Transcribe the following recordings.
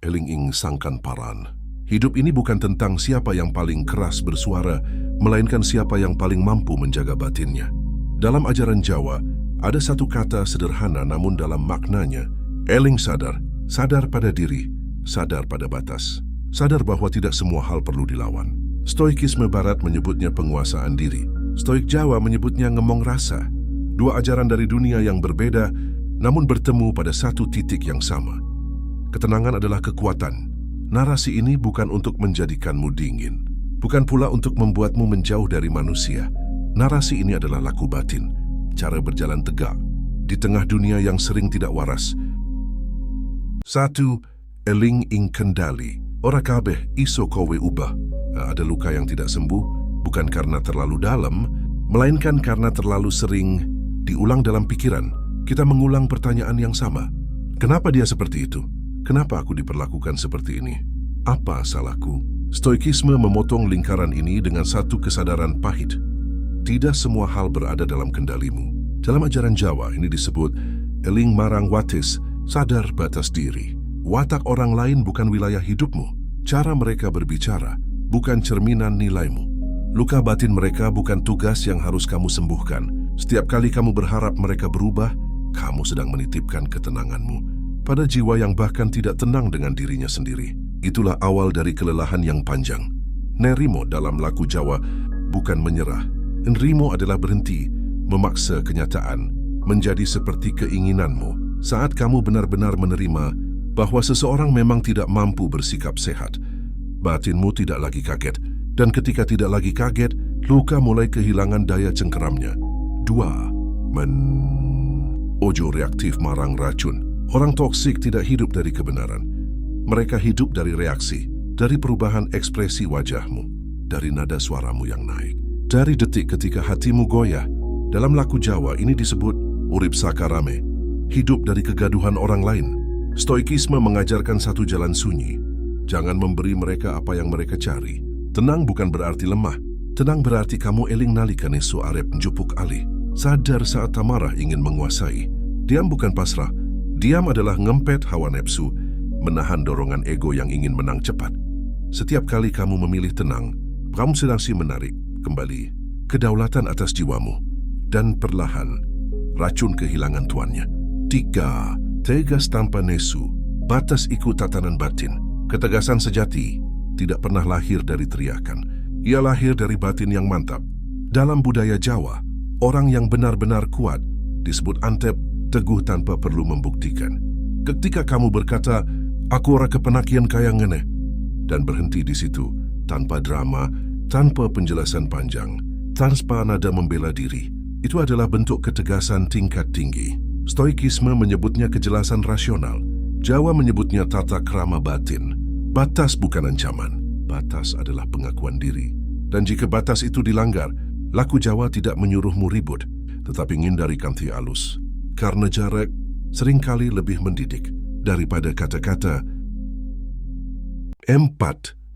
Eling ing sangkan paran. Hidup ini bukan tentang siapa yang paling keras bersuara, melainkan siapa yang paling mampu menjaga batinnya. Dalam ajaran Jawa, ada satu kata sederhana namun dalam maknanya. Eling sadar, sadar pada diri, sadar pada batas. Sadar bahwa tidak semua hal perlu dilawan. Stoikisme Barat menyebutnya penguasaan diri. Stoik Jawa menyebutnya ngemong rasa. Dua ajaran dari dunia yang berbeda, namun bertemu pada satu titik yang sama. Ketenangan adalah kekuatan. Narasi ini bukan untuk menjadikanmu dingin, bukan pula untuk membuatmu menjauh dari manusia. Narasi ini adalah laku batin, cara berjalan tegak di tengah dunia yang sering tidak waras. 1. Eling ing kendali. Ora kabeh iso kowe ubah. Ada luka yang tidak sembuh, bukan karena terlalu dalam, melainkan karena terlalu sering diulang dalam pikiran. Kita mengulang pertanyaan yang sama. Kenapa dia seperti itu? Kenapa aku diperlakukan seperti ini? Apa salahku? Stoikisme memotong lingkaran ini dengan satu kesadaran pahit. Tidak semua hal berada dalam kendalimu. Dalam ajaran Jawa ini disebut eling marang watis, sadar batas diri. Watak orang lain bukan wilayah hidupmu. Cara mereka berbicara bukan cerminan nilaimu. Luka batin mereka bukan tugas yang harus kamu sembuhkan. Setiap kali kamu berharap mereka berubah, kamu sedang menitipkan ketenanganmu pada jiwa yang bahkan tidak tenang dengan dirinya sendiri. Itulah awal dari kelelahan yang panjang. Nerimo dalam laku Jawa bukan menyerah. Nrimo adalah berhenti, memaksa kenyataan, menjadi seperti keinginanmu. Saat kamu benar-benar menerima bahwa seseorang memang tidak mampu bersikap sehat, batinmu tidak lagi kaget. Dan ketika tidak lagi kaget, luka mulai kehilangan daya cengkeramnya. 2. Ojo reaktif marang racun. Orang toksik tidak hidup dari kebenaran. Mereka hidup dari reaksi, dari perubahan ekspresi wajahmu, dari nada suaramu yang naik. Dari detik ketika hatimu goyah. Dalam laku Jawa ini disebut urip sakarame, hidup dari kegaduhan orang lain. Stoikisme mengajarkan satu jalan sunyi. Jangan memberi mereka apa yang mereka cari. Tenang bukan berarti lemah. Tenang berarti kamu eling nalikane su arep njupuk alih. Sadar saat tamarah ingin menguasai. Diam bukan pasrah. Diam adalah ngempet hawa nafsu, menahan dorongan ego yang ingin menang cepat. Setiap kali kamu memilih tenang, kamu sedang menarik kembali kedaulatan atas jiwamu. Dan perlahan, racun kehilangan tuannya. 3. Tegas tanpa nesu, batas ikut tatanan batin. Ketegasan sejati tidak pernah lahir dari teriakan. Ia lahir dari batin yang mantap. Dalam budaya Jawa, orang yang benar-benar kuat disebut antep, teguh tanpa perlu membuktikan. Ketika kamu berkata, aku ora kepenakian kaya ngene, dan berhenti di situ, tanpa drama, tanpa penjelasan panjang, tanpa nada membela diri, itu adalah bentuk ketegasan tingkat tinggi. Stoikisme menyebutnya kejelasan rasional. Jawa menyebutnya tata krama batin. Batas bukan ancaman, batas adalah pengakuan diri. Dan jika batas itu dilanggar, laku Jawa tidak menyuruhmu ribut, tetapi ngindari kanthi alus. Karena jarak seringkali lebih mendidik daripada kata-kata. 4.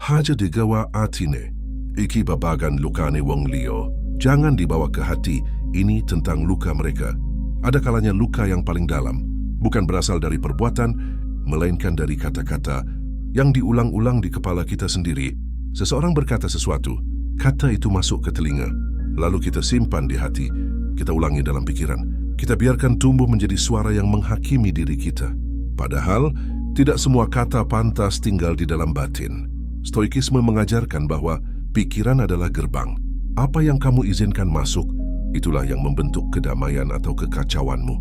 Haja digawa atine. Iki babagan lukane wong liyo. Jangan dibawa ke hati, ini tentang luka mereka. Ada kalanya luka yang paling dalam, bukan berasal dari perbuatan, melainkan dari kata-kata yang diulang-ulang di kepala kita sendiri. Seseorang berkata sesuatu, kata itu masuk ke telinga, lalu kita simpan di hati, kita ulangi dalam pikiran. Kita biarkan tumbuh menjadi suara yang menghakimi diri kita. Padahal, tidak semua kata pantas tinggal di dalam batin. Stoikisme mengajarkan bahwa pikiran adalah gerbang. Apa yang kamu izinkan masuk, itulah yang membentuk kedamaian atau kekacauanmu.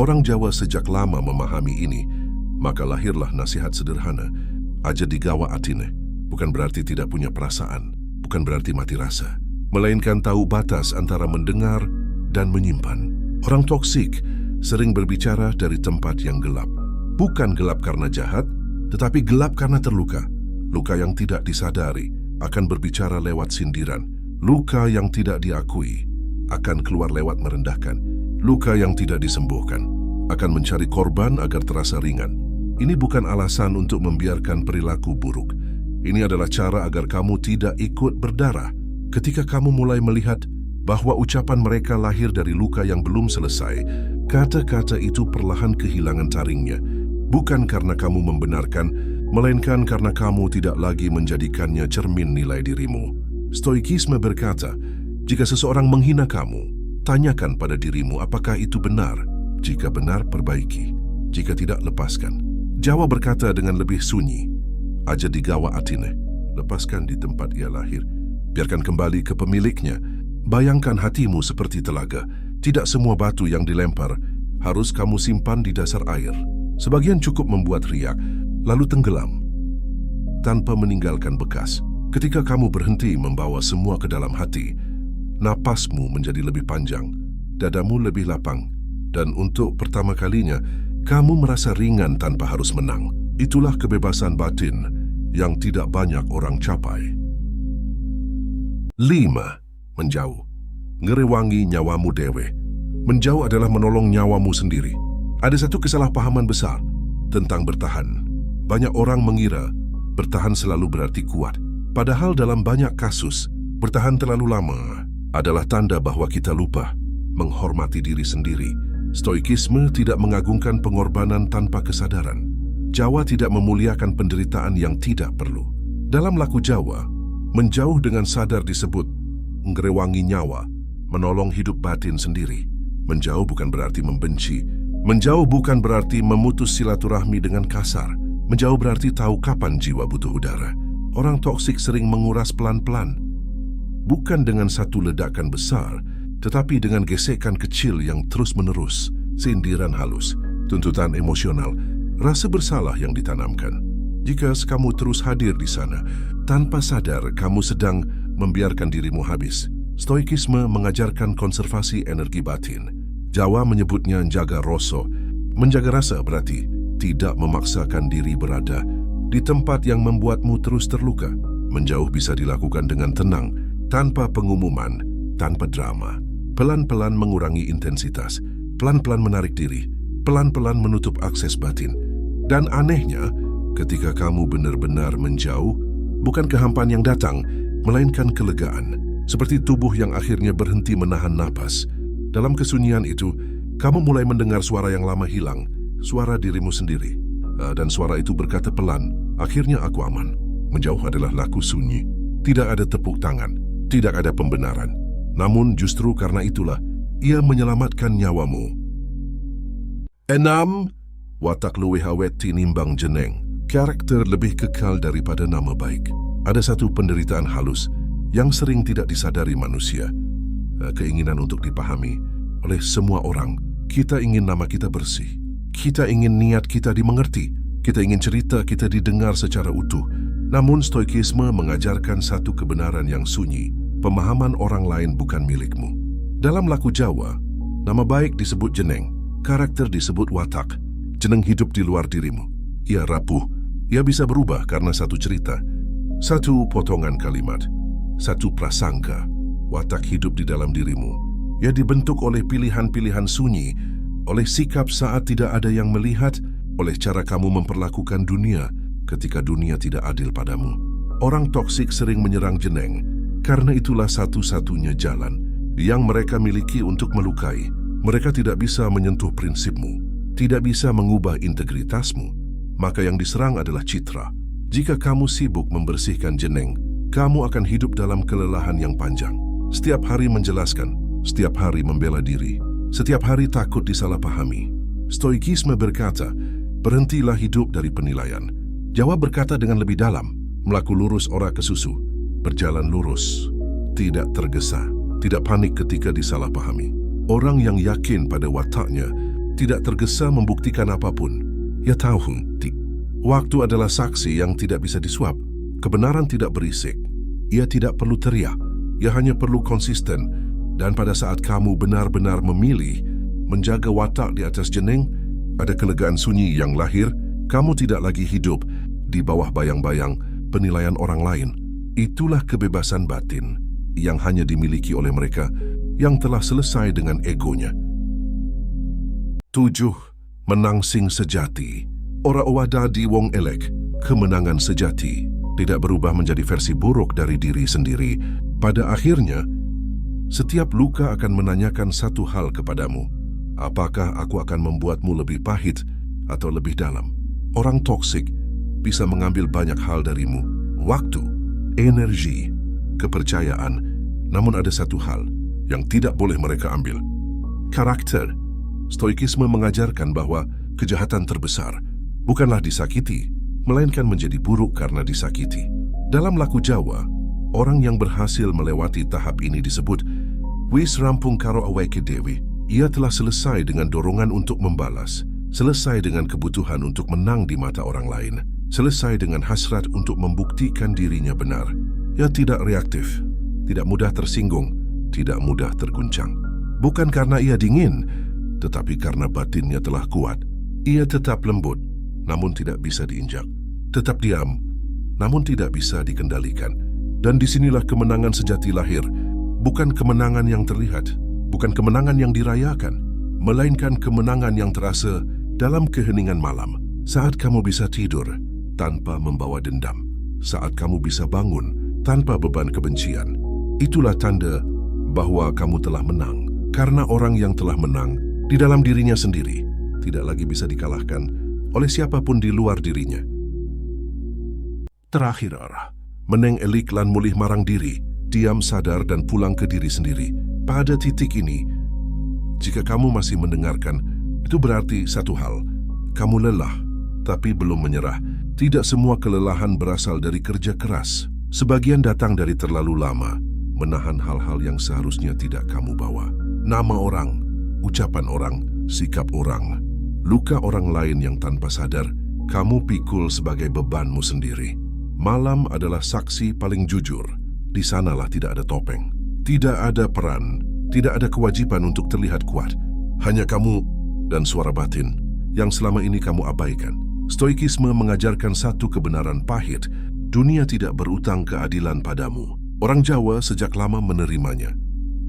Orang Jawa sejak lama memahami ini, maka lahirlah nasihat sederhana. Aja digawa atine, bukan berarti tidak punya perasaan, bukan berarti mati rasa, melainkan tahu batas antara mendengar dan menyimpan. Orang toksik sering berbicara dari tempat yang gelap. Bukan gelap karena jahat, tetapi gelap karena terluka. Luka yang tidak disadari akan berbicara lewat sindiran. Luka yang tidak diakui akan keluar lewat merendahkan. Luka yang tidak disembuhkan akan mencari korban agar terasa ringan. Ini bukan alasan untuk membiarkan perilaku buruk. Ini adalah cara agar kamu tidak ikut berdarah. Ketika kamu mulai melihat bahwa ucapan mereka lahir dari luka yang belum selesai, kata-kata itu perlahan kehilangan taringnya. Bukan karena kamu membenarkan, melainkan karena kamu tidak lagi menjadikannya cermin nilai dirimu. Stoikisme berkata, jika seseorang menghina kamu, tanyakan pada dirimu apakah itu benar. Jika benar, perbaiki. Jika tidak, lepaskan. Jawa berkata dengan lebih sunyi, aja digawa atine, lepaskan di tempat ia lahir. Biarkan kembali ke pemiliknya. Bayangkan hatimu seperti telaga. Tidak semua batu yang dilempar harus kamu simpan di dasar air. Sebagian cukup membuat riak, lalu tenggelam tanpa meninggalkan bekas. Ketika kamu berhenti membawa semua ke dalam hati, napasmu menjadi lebih panjang, dadamu lebih lapang, dan untuk pertama kalinya, kamu merasa ringan tanpa harus menang. Itulah kebebasan batin yang tidak banyak orang capai. 5. Menjauh. Ngerewangi nyawamu dewe. Menjauh adalah menolong nyawamu sendiri. Ada satu kesalahpahaman besar tentang bertahan. Banyak orang mengira bertahan selalu berarti kuat. Padahal dalam banyak kasus, bertahan terlalu lama adalah tanda bahwa kita lupa menghormati diri sendiri. Stoikisme tidak mengagungkan pengorbanan tanpa kesadaran. Jawa tidak memuliakan penderitaan yang tidak perlu. Dalam laku Jawa, menjauh dengan sadar disebut ngrewangi nyawa, menolong hidup batin sendiri. Menjauh bukan berarti membenci. Menjauh bukan berarti memutus silaturahmi dengan kasar. Menjauh berarti tahu kapan jiwa butuh udara. Orang toksik sering menguras pelan-pelan. Bukan dengan satu ledakan besar, tetapi dengan gesekan kecil yang terus-menerus, sindiran halus, tuntutan emosional, rasa bersalah yang ditanamkan. Jika kamu terus hadir di sana, tanpa sadar kamu sedang membiarkan dirimu habis. Stoikisme mengajarkan konservasi energi batin. Jawa menyebutnya jaga rasa. Menjaga rasa berarti tidak memaksakan diri berada di tempat yang membuatmu terus terluka. Menjauh bisa dilakukan dengan tenang, tanpa pengumuman, tanpa drama. Pelan-pelan mengurangi intensitas, pelan-pelan menarik diri, pelan-pelan menutup akses batin. Dan anehnya, ketika kamu benar-benar menjauh, bukan kehampaan yang datang, melainkan kelegaan. Seperti tubuh yang akhirnya berhenti menahan napas. Dalam kesunyian itu, kamu mulai mendengar suara yang lama hilang, suara dirimu sendiri. Dan suara itu berkata pelan, akhirnya aku aman. Menjauh adalah laku sunyi. Tidak ada tepuk tangan, tidak ada pembenaran. Namun justru karena itulah, ia menyelamatkan nyawamu. 6. Watak luwih awet tinimbang jeneng. Karakter lebih kekal daripada nama baik. Ada satu penderitaan halus yang sering tidak disadari manusia. Keinginan untuk dipahami oleh semua orang. Kita ingin nama kita bersih. Kita ingin niat kita dimengerti. Kita ingin cerita kita didengar secara utuh. Namun stoikisme mengajarkan satu kebenaran yang sunyi. Pemahaman orang lain bukan milikmu. Dalam laku Jawa, nama baik disebut jeneng, karakter disebut watak. Jeneng hidup di luar dirimu. Ia rapuh. Ia bisa berubah karena satu cerita, satu potongan kalimat, satu prasangka. Watak hidup di dalam dirimu. Ia dibentuk oleh pilihan-pilihan sunyi, oleh sikap saat tidak ada yang melihat, oleh cara kamu memperlakukan dunia ketika dunia tidak adil padamu. Orang toksik sering menyerang jeneng, karena itulah satu-satunya jalan yang mereka miliki untuk melukai. Mereka tidak bisa menyentuh prinsipmu, tidak bisa mengubah integritasmu. Maka yang diserang adalah citra. Jika kamu sibuk membersihkan jeneng, kamu akan hidup dalam kelelahan yang panjang. Setiap hari menjelaskan, setiap hari membela diri, setiap hari takut disalahpahami. Stoikisme berkata, berhentilah hidup dari penilaian. Jawa berkata dengan lebih dalam, melaku lurus ora kesusu, berjalan lurus, tidak tergesa, tidak panik ketika disalahpahami. Orang yang yakin pada wataknya tidak tergesa membuktikan apapun. Ia tahu, waktu adalah saksi yang tidak bisa disuap. Kebenaran tidak berisik. Ia tidak perlu teriak. Ia hanya perlu konsisten. Dan pada saat kamu benar-benar memilih menjaga watak di atas jeneng, ada kelegaan sunyi yang lahir. Kamu tidak lagi hidup di bawah bayang-bayang penilaian orang lain. Itulah kebebasan batin yang hanya dimiliki oleh mereka yang telah selesai dengan egonya. 7. Menangsing sejati. Ora owadadi wong elek. Kemenangan sejati tidak berubah menjadi versi buruk dari diri sendiri. Pada akhirnya, setiap luka akan menanyakan satu hal kepadamu. Apakah aku akan membuatmu lebih pahit atau lebih dalam? Orang toksik bisa mengambil banyak hal darimu. Waktu, energi, kepercayaan. Namun ada satu hal yang tidak boleh mereka ambil. Karakter. Stoikisme mengajarkan bahwa kejahatan terbesar bukanlah disakiti, melainkan menjadi buruk karena disakiti. Dalam laku Jawa, orang yang berhasil melewati tahap ini disebut wis rampung karo awake dewi. Ia telah selesai dengan dorongan untuk membalas, selesai dengan kebutuhan untuk menang di mata orang lain, selesai dengan hasrat untuk membuktikan dirinya benar. Ia tidak reaktif, tidak mudah tersinggung, tidak mudah terguncang. Bukan karena ia dingin, tetapi karena batinnya telah kuat. Ia tetap lembut, namun tidak bisa diinjak. Tetap diam, namun tidak bisa dikendalikan. Dan disinilah kemenangan sejati lahir. Bukan kemenangan yang terlihat, bukan kemenangan yang dirayakan, melainkan kemenangan yang terasa dalam keheningan malam. Saat kamu bisa tidur tanpa membawa dendam, saat kamu bisa bangun tanpa beban kebencian. Itulah tanda bahwa kamu telah menang. Karena orang yang telah menang di dalam dirinya sendiri tidak lagi bisa dikalahkan oleh siapapun di luar dirinya. Terakhir, meneng elik lan mulih marang diri, diam sadar dan pulang ke diri sendiri. Pada titik ini, jika kamu masih mendengarkan, itu berarti satu hal, kamu lelah, tapi belum menyerah. Tidak semua kelelahan berasal dari kerja keras. Sebagian datang dari terlalu lama, menahan hal-hal yang seharusnya tidak kamu bawa. Nama orang, ucapan orang, sikap orang, luka orang lain yang tanpa sadar, kamu pikul sebagai bebanmu sendiri. Malam adalah saksi paling jujur. Di sanalah tidak ada topeng, tidak ada peran, tidak ada kewajiban untuk terlihat kuat. Hanya kamu dan suara batin yang selama ini kamu abaikan. Stoikisme mengajarkan satu kebenaran pahit, dunia tidak berutang keadilan padamu. Orang Jawa sejak lama menerimanya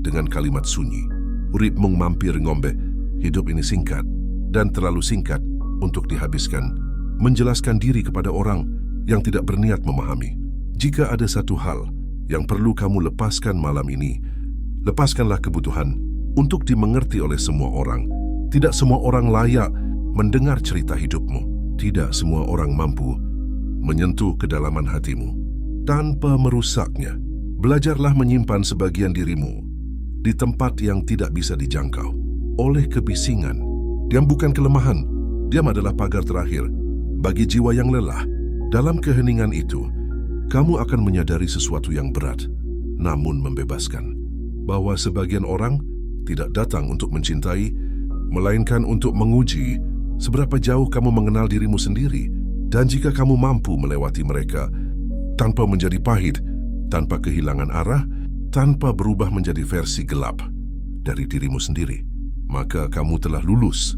dengan kalimat sunyi. Urip mung mampir ngombe, hidup ini singkat dan terlalu singkat untuk dihabiskan menjelaskan diri kepada orang yang tidak berniat memahami. Jika ada satu hal yang perlu kamu lepaskan malam ini, lepaskanlah kebutuhan untuk dimengerti oleh semua orang. Tidak semua orang layak mendengar cerita hidupmu. Tidak semua orang mampu menyentuh kedalaman hatimu tanpa merusaknya. Belajarlah menyimpan sebagian dirimu di tempat yang tidak bisa dijangkau oleh kebisingan. Diam bukan kelemahan, diam adalah pagar terakhir bagi jiwa yang lelah. Dalam keheningan itu, kamu akan menyadari sesuatu yang berat, namun membebaskan. Bahwa sebagian orang tidak datang untuk mencintai, melainkan untuk menguji seberapa jauh kamu mengenal dirimu sendiri. Dan jika kamu mampu melewati mereka tanpa menjadi pahit, tanpa kehilangan arah, tanpa berubah menjadi versi gelap dari dirimu sendiri, maka kamu telah lulus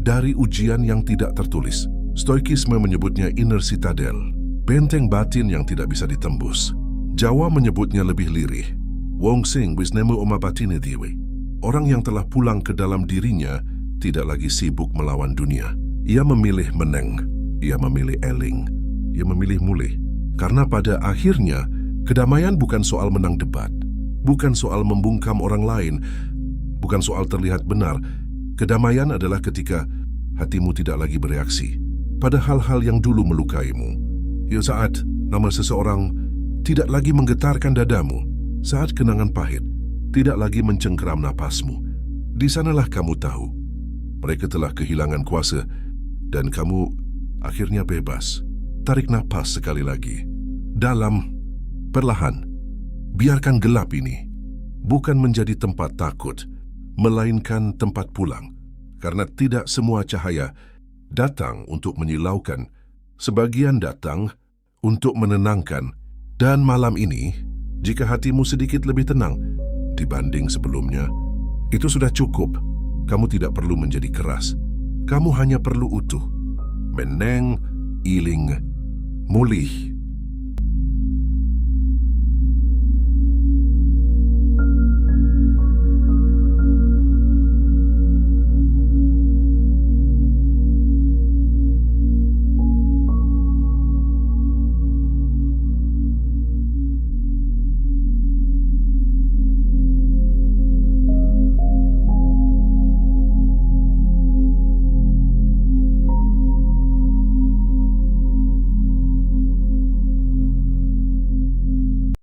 dari ujian yang tidak tertulis. Stoikisme menyebutnya inner citadel, benteng batin yang tidak bisa ditembus. Jawa menyebutnya lebih lirih, wong sing wis nemu oma batine dhewe. Orang yang telah pulang ke dalam dirinya tidak lagi sibuk melawan dunia. Ia memilih meneng, ia memilih eling, ia memilih mulih. Karena pada akhirnya, kedamaian bukan soal menang debat, bukan soal membungkam orang lain, bukan soal terlihat benar. Kedamaian adalah ketika hatimu tidak lagi bereaksi pada hal-hal yang dulu melukaimu. Ya, saat nama seseorang tidak lagi menggetarkan dadamu, saat kenangan pahit tidak lagi mencengkeram napasmu. Di sanalah kamu tahu mereka telah kehilangan kuasa dan kamu akhirnya bebas. Tarik napas sekali lagi, dalam, perlahan. Biarkan gelap ini bukan menjadi tempat takut, melainkan tempat pulang. Karena tidak semua cahaya datang untuk menyilaukan, sebagian datang untuk menenangkan. Dan malam ini, jika hatimu sedikit lebih tenang dibanding sebelumnya, itu sudah cukup. Kamu tidak perlu menjadi keras. Kamu hanya perlu utuh. Meneng, iling, mulih.